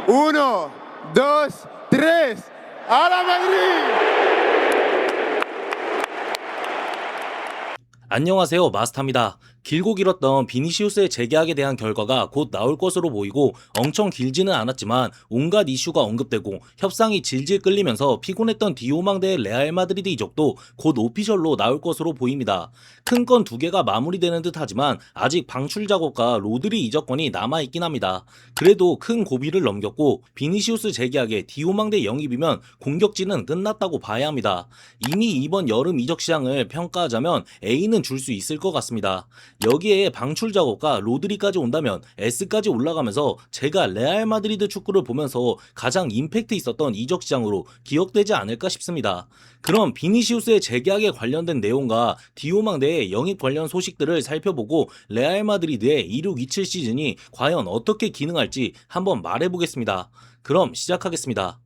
Uno, dos, tres. ¡A la Madrid! 안녕하세요, 마스터입니다. 길고 길었던 비니시우스의 재계약에 대한 결과가 곧 나올 것으로 보이고 엄청 길지는 않았지만 온갖 이슈가 언급되고 협상이 질질 끌리면서 피곤했던 디오망 대 레알 마드리드 이적도 곧 오피셜로 나올 것으로 보입니다. 큰 건 두 개가 마무리되는 듯 하지만 아직 방출 작업과 로드리 이적권이 남아있긴 합니다. 그래도 큰 고비를 넘겼고 비니시우스 재계약에 디오망 대 영입이면 공격지는 끝났다고 봐야 합니다. 이미 이번 여름 이적 시장을 평가하자면 A는 줄 수 있을 것 같습니다. 여기에 방출 작업과 로드리까지 온다면 S까지 올라가면서 제가 레알 마드리드 축구를 보면서 가장 임팩트 있었던 이적 시장으로 기억되지 않을까 싶습니다. 그럼 비니시우스의 재계약에 관련된 내용과 디오망 내 영입 관련 소식들을 살펴보고 레알 마드리드의 26-27 시즌이 과연 어떻게 기능할지 한번 말해보겠습니다. 그럼 시작하겠습니다.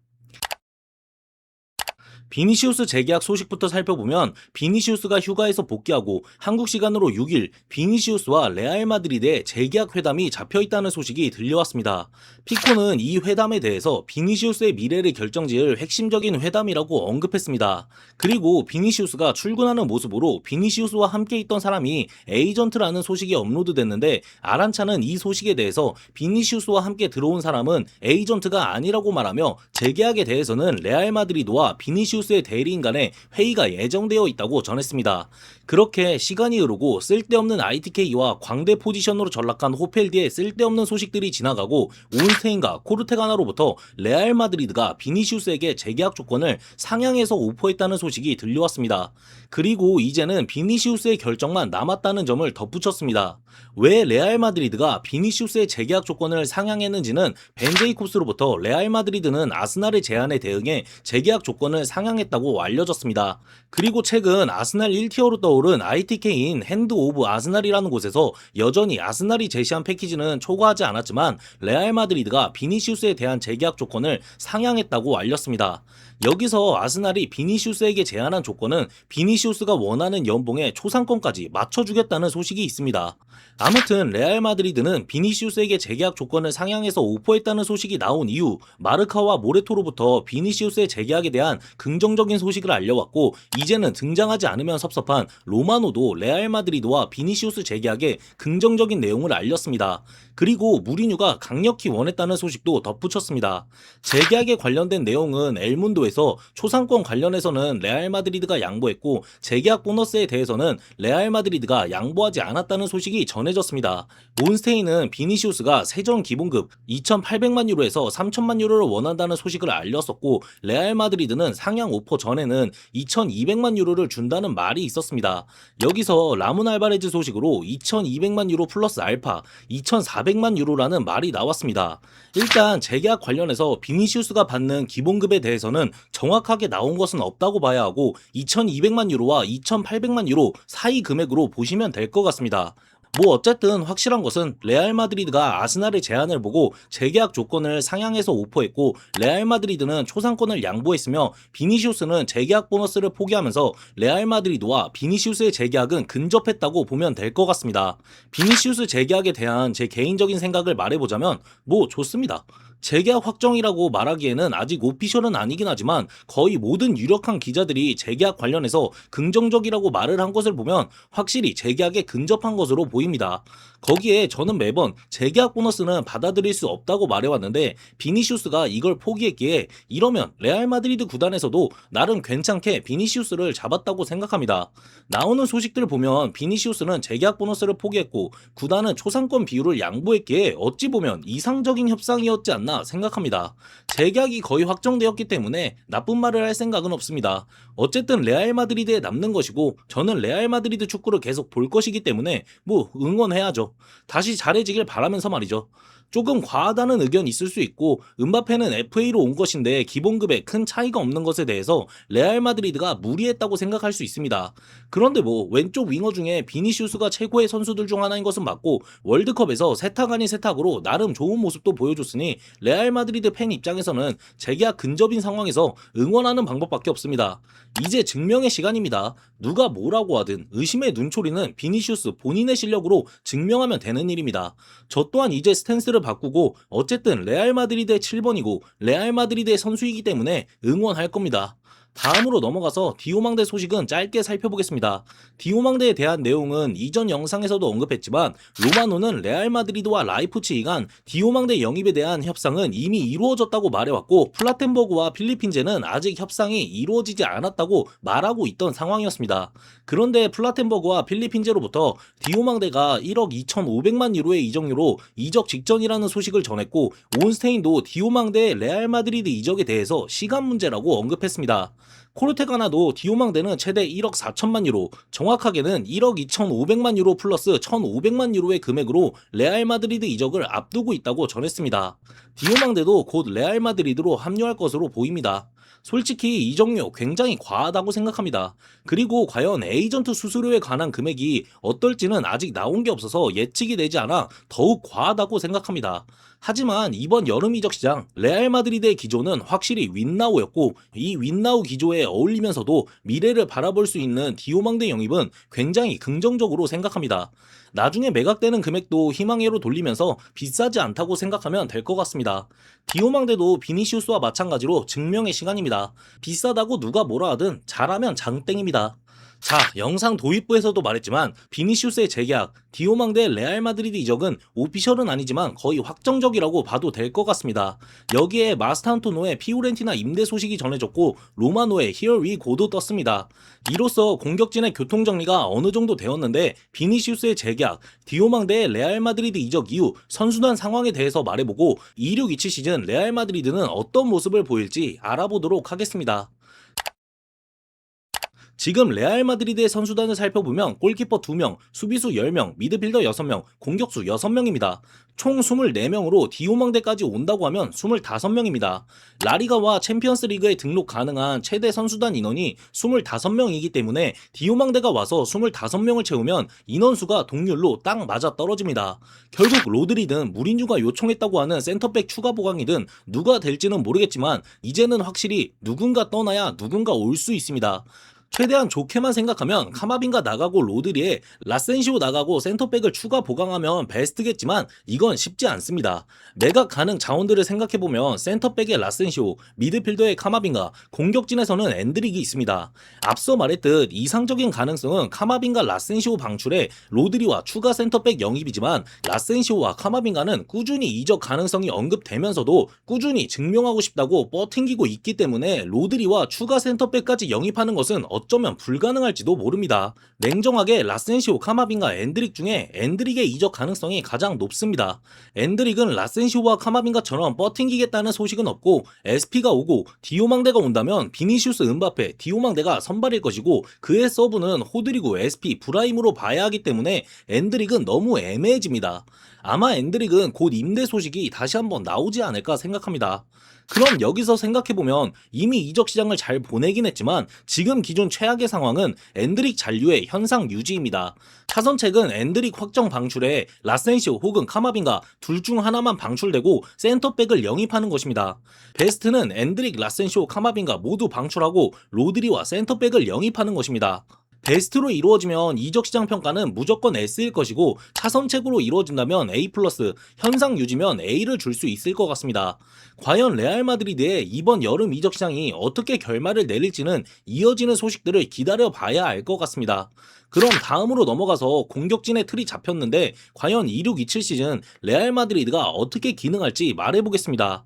비니시우스 재계약 소식부터 살펴보면 비니시우스가 휴가에서 복귀하고 한국 시간으로 6일 비니시우스와 레알 마드리드의 재계약 회담이 잡혀있다는 소식이 들려왔습니다. 피코는 이 회담에 대해서 비니시우스의 미래를 결정지을 핵심적인 회담이라고 언급했습니다. 그리고 비니시우스가 출근하는 모습으로 비니시우스와 함께 있던 사람이 에이전트라는 소식이 업로드됐는데 아란차는 이 소식에 대해서 비니시우스와 함께 들어온 사람은 에이전트가 아니라고 말하며 재계약에 대해서는 레알 마드리드와 비니시우스의 대리인 간에 회의가 예정되어 있다고 전했습니다. 그렇게 시간이 흐르고 쓸데없는 ITK와 광대 포지션으로 전락한 호펠디의 쓸데없는 소식들이 지나가고 온스테인과 코르테가나로부터 레알 마드리드가 비니시우스에게 재계약 조건을 상향해서 오퍼했다는 소식이 들려왔습니다. 그리고 이제는 비니시우스의 결정만 남았다는 점을 덧붙였습니다. 왜 레알 마드리드가 비니시우스의 재계약 조건을 상향했는지는 벤제이콥스로부터 레알 마드리드는 아스날의 제안에 대응해 재계약 조건을 상향했다고 알려졌습니다. 그리고 최근 아스날 1티어로 떠오른 ITK인 핸드 오브 아스날이라는 곳에서 여전히 아스날이 제시한 패키지는 초과하지 않았지만 레알 마드리드가 비니시우스에 대한 재계약 조건을 상향했다고 알렸습니다. 여기서 아스날이 비니시우스에게 제안한 조건은 비니시우스가 원하는 연봉의 초상권까지 맞춰주겠다는 소식이 있습니다. 아무튼 레알 마드리드는 비니시우스에게 재계약 조건을 상향해서 오퍼했다는 소식이 나온 이후 마르카와 모레토로부터 비니시우스의 재계약에 대한 긍정적인 소식을 알려왔고 이제는 등장하지 않으면 섭섭한 로마노도 레알 마드리드와 비니시우스 재계약에 긍정적인 내용을 알렸습니다. 그리고 무리뉴가 강력히 원했다는 소식도 덧붙였습니다. 재계약에 관련된 내용은 엘문도에서 초상권 관련해서는 레알 마드리드가 양보했고 재계약 보너스에 대해서는 레알 마드리드가 양보하지 않았다는 소식이 전해졌습니다. 몬스테인은 비니시우스가 세전 기본급 2,800만 유로에서 3,000만 유로를 원한다는 소식을 알렸었고 레알 마드리드는 상향 오퍼 전에는 2,200만 유로를 준다는 말이 있었습니다. 여기서 라문 알바레즈 소식으로 2,200만 유로 플러스 알파 2,400만 유로라는 말이 나왔습니다. 일단 재계약 관련해서 비니시우스가 받는 기본급에 대해서는 정확하게 나온 것은 없다고 봐야 하고 2,200만 유로와 2,800만 유로 사이 금액으로 보시면 될 것 같습니다. 뭐 어쨌든 확실한 것은 레알 마드리드가 아스날의 제안을 보고 재계약 조건을 상향해서 오퍼했고 레알 마드리드는 초상권을 양보했으며 비니시우스는 재계약 보너스를 포기하면서 레알 마드리드와 비니시우스의 재계약은 근접했다고 보면 될 것 같습니다. 비니시우스 재계약에 대한 제 개인적인 생각을 말해보자면 뭐 좋습니다. 재계약 확정이라고 말하기에는 아직 오피셜은 아니긴 하지만 거의 모든 유력한 기자들이 재계약 관련해서 긍정적이라고 말을 한 것을 보면 확실히 재계약에 근접한 것으로 보입니다. 거기에 저는 매번 재계약 보너스는 받아들일 수 없다고 말해왔는데 비니시우스가 이걸 포기했기에 이러면 레알 마드리드 구단에서도 나름 괜찮게 비니시우스를 잡았다고 생각합니다. 나오는 소식들을 보면 비니시우스는 재계약 보너스를 포기했고 구단은 초상권 비율을 양보했기에 어찌 보면 이상적인 협상이었지 않나 생각합니다. 재계약이 거의 확정되었기 때문에 나쁜 말을 할 생각은 없습니다. 어쨌든 레알 마드리드에 남는 것이고 저는 레알 마드리드 축구를 계속 볼 것이기 때문에 뭐 응원해야죠. 다시 잘해지길 바라면서 말이죠. 조금 과하다는 의견이 있을 수 있고 음바페는 FA로 온 것인데 기본급에 큰 차이가 없는 것에 대해서 레알 마드리드가 무리했다고 생각할 수 있습니다. 그런데 뭐 왼쪽 윙어 중에 비니시우스가 최고의 선수들 중 하나인 것은 맞고 월드컵에서 세탁 아닌 세탁으로 나름 좋은 모습도 보여줬으니 레알 마드리드 팬 입장에서는 재계약 근접인 상황에서 응원하는 방법밖에 없습니다. 이제 증명의 시간입니다. 누가 뭐라고 하든 의심의 눈초리는 비니시우스 본인의 실력으로 증명하면 되는 일입니다. 저 또한 이제 스탠스를 포스를 바꾸고 어쨌든 레알 마드리드의 7번이고 레알 마드리드의 선수이기 때문에 응원할 겁니다. 다음으로 넘어가서 디오망대 소식은 짧게 살펴보겠습니다. 디오망대에 대한 내용은 이전 영상에서도 언급했지만 로마노는 레알 마드리드와 라이프치히 간 디오망대 영입에 대한 협상은 이미 이루어졌다고 말해왔고 플라텐버그와 필리핀제는 아직 협상이 이루어지지 않았다고 말하고 있던 상황이었습니다. 그런데 플라텐버그와 필리핀제로부터 디오망대가 1억 2,500만 유로의 이적료로 이적 직전이라는 소식을 전했고 온스테인도 디오망대 레알 마드리드 이적에 대해서 시간 문제라고 언급했습니다. 코르테가나도 디오망대는 최대 1억 4천만 유로, 정확하게는 1억 2,500만 유로 플러스 1,500만 유로의 금액으로 레알 마드리드 이적을 앞두고 있다고 전했습니다. 디오망대도 곧 레알 마드리드로 합류할 것으로 보입니다. 솔직히 이적료 굉장히 과하다고 생각합니다. 그리고 과연 에이전트 수수료에 관한 금액이 어떨지는 아직 나온 게 없어서 예측이 되지 않아 더욱 과하다고 생각합니다. 하지만 이번 여름 이적 시장 레알 마드리드의 기조는 확실히 윈나우였고 이 윈나우 기조에 어울리면서도 미래를 바라볼 수 있는 디오망대 영입은 굉장히 긍정적으로 생각합니다. 나중에 매각되는 금액도 희망회로 돌리면서 비싸지 않다고 생각하면 될 것 같습니다. 디오망대도 비니시우스와 마찬가지로 증명의 시간입니다. 비싸다고 누가 뭐라 하든 잘하면 장땡입니다. 자, 영상 도입부에서도 말했지만 비니시우스의 재계약, 디오망대 레알 마드리드 이적은 오피셜은 아니지만 거의 확정적이라고 봐도 될 것 같습니다. 여기에 마스탄토노의 피오렌티나 임대 소식이 전해졌고 로마노의 Here We Go도 떴습니다. 이로써 공격진의 교통정리가 어느 정도 되었는데 비니시우스의 재계약, 디오망대의 레알 마드리드 이적 이후 선수단 상황에 대해서 말해보고 26-27 시즌 레알 마드리드는 어떤 모습을 보일지 알아보도록 하겠습니다. 지금 레알 마드리드의 선수단을 살펴보면 골키퍼 2명, 수비수 10명, 미드필더 6명, 공격수 6명입니다. 총 24명으로 디오망대까지 온다고 하면 25명입니다. 라리가와 챔피언스 리그에 등록 가능한 최대 선수단 인원이 25명이기 때문에 디오망대가 와서 25명을 채우면 인원수가 동률로 딱 맞아 떨어집니다. 결국 로드리든 무리뉴가 요청했다고 하는 센터백 추가 보강이든 누가 될지는 모르겠지만 이제는 확실히 누군가 떠나야 누군가 올 수 있습니다. 최대한 좋게만 생각하면 카마빈가 나가고 로드리에 라센시오 나가고 센터백을 추가 보강하면 베스트겠지만 이건 쉽지 않습니다. 매각 가능 자원들을 생각해보면 센터백의 라센시오, 미드필더의 카마빈가, 공격진에서는 엔드릭이 있습니다. 앞서 말했듯 이상적인 가능성은 카마빈가 라센시오 방출에 로드리와 추가 센터백 영입이지만 라센시오와 카마빈가는 꾸준히 이적 가능성이 언급되면서도 꾸준히 증명하고 싶다고 뻗팅기고 있기 때문에 로드리와 추가 센터백까지 영입하는 것은 어쩌면 불가능할지도 모릅니다. 냉정하게 라센시오, 카마빈가, 엔드릭 중에 엔드릭의 이적 가능성이 가장 높습니다. 엔드릭은 라센시오와 카마빈가처럼 뻗팅기겠다는 소식은 없고 SP가 오고 디오망대가 온다면 비니시우스, 은바페, 디오망대가 선발일 것이고 그의 서브는 호드리고, SP, 브라임으로 봐야 하기 때문에 엔드릭은 너무 애매해집니다. 아마 엔드릭은 곧 임대 소식이 다시 한번 나오지 않을까 생각합니다. 그럼 여기서 생각해보면 이미 이적 시장을 잘 보내긴 했지만 지금 기존 최악의 상황은 엔드릭 잔류의 현상 유지입니다. 타선책은 엔드릭 확정 방출에 라센시오 혹은 카마빈가 둘 중 하나만 방출되고 센터백을 영입하는 것입니다. 베스트는 엔드릭, 라센시오, 카마빈가 모두 방출하고 로드리와 센터백을 영입하는 것입니다. 베스트로 이루어지면 이적 시장 평가는 무조건 S일 것이고 타선책으로 이루어진다면 A+, 현상 유지면 A를 줄 수 있을 것 같습니다. 과연 레알 마드리드의 이번 여름 이적 시장이 어떻게 결말을 내릴지는 이어지는 소식들을 기다려 봐야 알 것 같습니다. 그럼 다음으로 넘어가서 공격진의 틀이 잡혔는데 과연 26-27 시즌 레알 마드리드가 어떻게 기능할지 말해보겠습니다.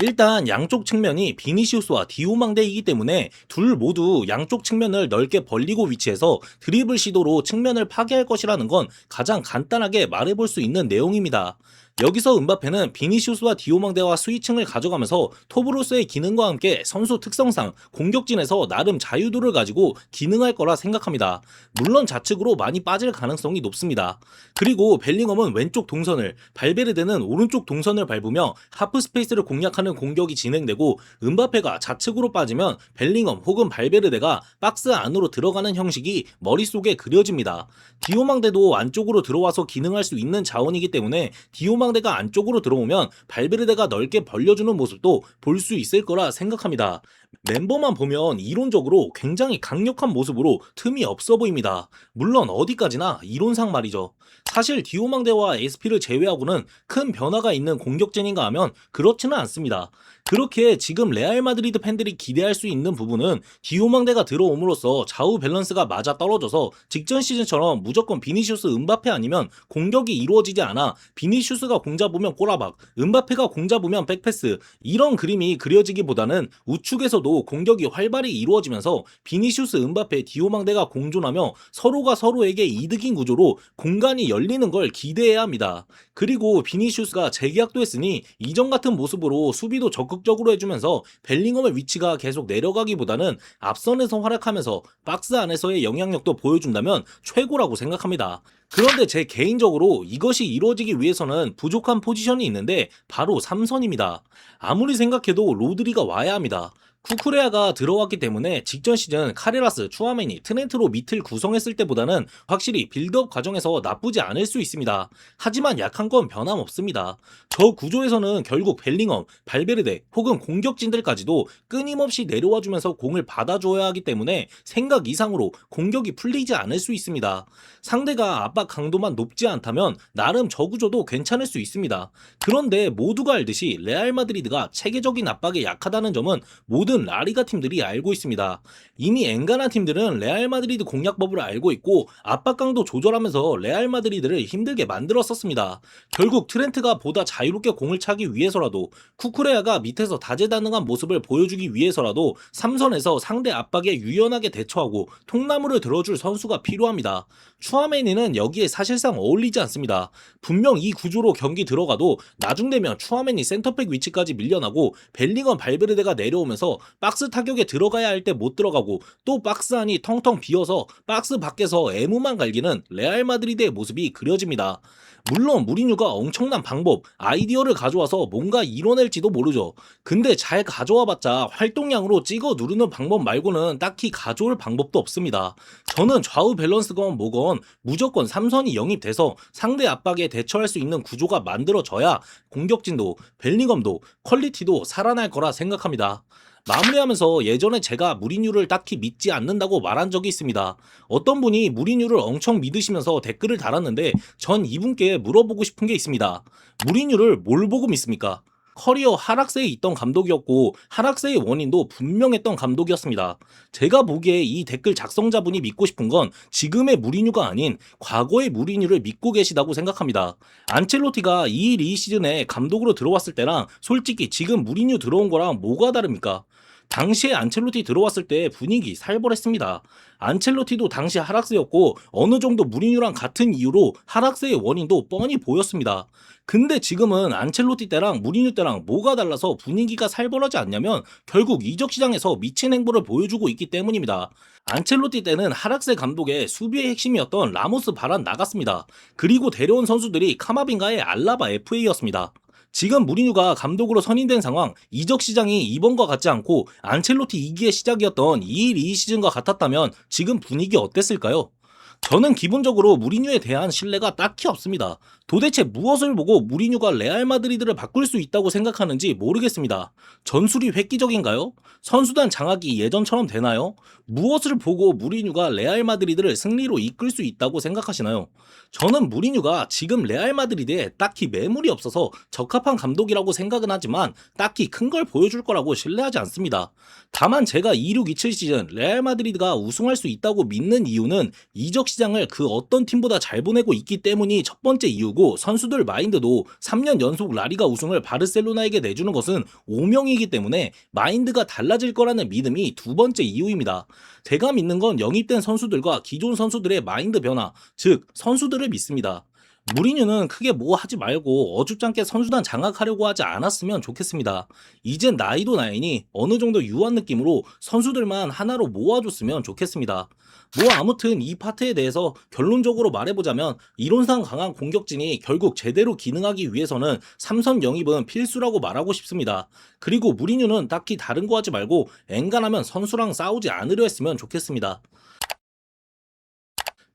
일단 양쪽 측면이 비니시우스와 디오망대이기 때문에 둘 모두 양쪽 측면을 넓게 벌리고 위치해서 드리블 시도로 측면을 파괴할 것이라는 건 가장 간단하게 말해볼 수 있는 내용입니다. 여기서 은바페는 비니시우스와 디오망대와 스위칭을 가져가면서 톱으로서의 기능과 함께 선수 특성상 공격진에서 나름 자유도를 가지고 기능할 거라 생각합니다. 물론 좌측으로 많이 빠질 가능성이 높습니다. 그리고 벨링엄은 왼쪽 동선을, 발베르데는 오른쪽 동선을 밟으며 하프 스페이스를 공략하는 공격이 진행되고 은바페가 좌측으로 빠지면 벨링엄 혹은 발베르데가 박스 안으로 들어가는 형식이 머릿속에 그려집니다. 디오망대도 안쪽으로 들어와서 기능할 수 있는 자원이기 때문에 디오망 디오망대가 안쪽으로 들어오면 발베르데가 넓게 벌려주는 모습도 볼 수 있을 거라 생각합니다. 멤버만 보면 이론적으로 굉장히 강력한 모습으로 틈이 없어 보입니다. 물론 어디까지나 이론상 말이죠. 사실 디오망대와 SP를 제외하고는 큰 변화가 있는 공격진인가 하면 그렇지는 않습니다. 그렇게 지금 레알 마드리드 팬들이 기대할 수 있는 부분은 디오망대가 들어옴으로써 좌우 밸런스가 맞아 떨어져서 직전 시즌처럼 무조건 비니시우스 음바페 아니면 공격이 이루어지지 않아 비니시우스가 공 잡으면 꼬라박, 음바페가 공 잡으면 백패스 이런 그림이 그려지기보다는 우측에서도 공격이 활발히 이루어지면서 비니시우스 음바페 디오망대가 공존하며 서로가 서로에게 이득인 구조로 공간이 열리는 걸 기대해야 합니다. 그리고 비니시우스가 재계약도 했으니 이전 같은 모습으로 수비도 적극적으로 해주면서 벨링엄의 위치가 계속 내려가기보다는 앞선에서 활약하면서 박스 안에서의 영향력도 보여준다면 최고라고 생각합니다. 그런데 제 개인적으로 이것이 이루어지기 위해서는 부족한 포지션이 있는데 바로 3선입니다. 아무리 생각해도 로드리가 와야 합니다. 쿠쿠레아가 들어왔기 때문에 직전 시즌 카레라스, 추아메니, 트렌트로 밑을 구성했을 때보다는 확실히 빌드업 과정에서 나쁘지 않을 수 있습니다. 하지만 약한 건 변함없습니다. 저 구조에서는 결국 벨링엄, 발베르데 혹은 공격진들까지도 끊임없이 내려와주면서 공을 받아줘야 하기 때문에 생각 이상으로 공격이 풀리지 않을 수 있습니다. 상대가 압박 강도만 높지 않다면 나름 저 구조도 괜찮을 수 있습니다. 그런데 모두가 알듯이 레알 마드리드가 체계적인 압박에 약하다는 점은 모든 라리가 팀들이 알고 있습니다. 이미 엔가나 팀들은 레알 마드리드 공략법을 알고 있고 압박 강도 조절하면서 레알 마드리드를 힘들게 만들었었습니다. 결국 트렌트가 보다 자유롭게 공을 차기 위해서라도 쿠쿠레아가 밑에서 다재다능한 모습을 보여주기 위해서라도 3선에서 상대 압박에 유연하게 대처하고 통나무를 들어줄 선수가 필요합니다. 추아메니는 여기에 사실상 어울리지 않습니다. 분명 이 구조로 경기 들어가도 나중 되면 추아메니 센터백 위치까지 밀려나고 벨링엄 발베르데가 내려오면서 박스 타격에 들어가야 할 때 못 들어가고 또 박스 안이 텅텅 비어서 박스 밖에서 애무만 갈기는 레알 마드리드의 모습이 그려집니다. 물론 무리뉴가 엄청난 방법, 아이디어를 가져와서 뭔가 이뤄낼지도 모르죠. 근데 잘 가져와봤자 활동량으로 찍어 누르는 방법 말고는 딱히 가져올 방법도 없습니다. 저는 좌우 밸런스건 뭐건 무조건 3선이 영입돼서 상대 압박에 대처할 수 있는 구조가 만들어져야 공격진도 벨링엄도 퀄리티도 살아날 거라 생각합니다. 마무리하면서 예전에 제가 무리뉴를 딱히 믿지 않는다고 말한 적이 있습니다. 어떤 분이 무리뉴를 엄청 믿으시면서 댓글을 달았는데 전 이분께 물어보고 싶은 게 있습니다. 무리뉴를 뭘 보고 믿습니까? 커리어 하락세에 있던 감독이었고 하락세의 원인도 분명했던 감독이었습니다. 제가 보기에 이 댓글 작성자분이 믿고 싶은 건 지금의 무리뉴가 아닌 과거의 무리뉴를 믿고 계시다고 생각합니다. 안첼로티가 2일2 시즌에 감독으로 들어왔을 때랑 솔직히 지금 무리뉴 들어온 거랑 뭐가 다릅니까? 당시에 안첼로티 들어왔을 때 분위기 살벌했습니다. 안첼로티도 당시 하락세였고 어느 정도 무리뉴랑 같은 이유로 하락세의 원인도 뻔히 보였습니다. 근데 지금은 안첼로티 때랑 무리뉴 때랑 뭐가 달라서 분위기가 살벌하지 않냐면 결국 이적 시장에서 미친 행보를 보여주고 있기 때문입니다. 안첼로티 때는 하락세 감독의 수비의 핵심이었던 라모스 바란 나갔습니다. 그리고 데려온 선수들이 카마빈가의 알라바 FA였습니다. 지금 무리뉴가 감독으로 선임된 상황, 이적 시장이 이번과 같지 않고 안첼로티 2기의 시작이었던 2일2 시즌과 같았다면 지금 분위기 어땠을까요? 저는 기본적으로 무리뉴에 대한 신뢰가 딱히 없습니다. 도대체 무엇을 보고 무리뉴가 레알 마드리드를 바꿀 수 있다고 생각하는지 모르겠습니다. 전술이 획기적인가요? 선수단 장악이 예전처럼 되나요? 무엇을 보고 무리뉴가 레알 마드리드를 승리로 이끌 수 있다고 생각하시나요? 저는 무리뉴가 지금 레알 마드리드에 딱히 매물이 없어서 적합한 감독이라고 생각은 하지만 딱히 큰 걸 보여줄 거라고 신뢰하지 않습니다. 다만 제가 26-27 시즌 레알 마드리드가 우승할 수 있다고 믿는 이유는 이적 시장을 그 어떤 팀보다 잘 보내고 있기 때문이 첫 번째 이유고 선수들 마인드도 3년 연속 라리가 우승을 바르셀로나에게 내주는 것은 오명이기 때문에 마인드가 달라질 거라는 믿음이 두 번째 이유입니다. 제가 믿는 건 영입된 선수들과 기존 선수들의 마인드 변화, 즉 선수들을 믿습니다. 무리뉴는 크게 뭐 하지 말고 어줍잖게 선수단 장악하려고 하지 않았으면 좋겠습니다. 이젠 나이도 나이니 어느 정도 유한 느낌으로 선수들만 하나로 모아줬으면 좋겠습니다. 뭐 아무튼 이 파트에 대해서 결론적으로 말해보자면 이론상 강한 공격진이 결국 제대로 기능하기 위해서는 3선 영입은 필수라고 말하고 싶습니다. 그리고 무리뉴는 딱히 다른 거 하지 말고 엔간하면 선수랑 싸우지 않으려 했으면 좋겠습니다.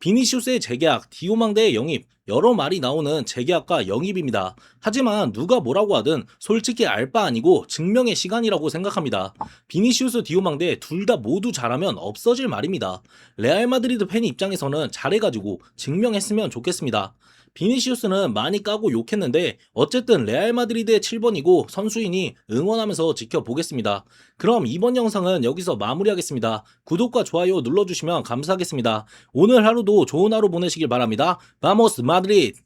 비니시우스의 재계약, 디오망대의 영입, 여러 말이 나오는 재계약과 영입입니다. 하지만 누가 뭐라고 하든 솔직히 알 바 아니고 증명의 시간이라고 생각합니다. 비니시우스, 디오망대 둘 다 모두 잘하면 없어질 말입니다. 레알 마드리드 팬 입장에서는 잘해가지고 증명했으면 좋겠습니다. 비니시우스는 많이 까고 욕했는데 어쨌든 레알 마드리드의 7번이고 선수이니 응원하면서 지켜보겠습니다. 그럼 이번 영상은 여기서 마무리하겠습니다. 구독과 좋아요 눌러주시면 감사하겠습니다. 오늘 하루도 좋은 하루 보내시길 바랍니다. 바모스 마드리드!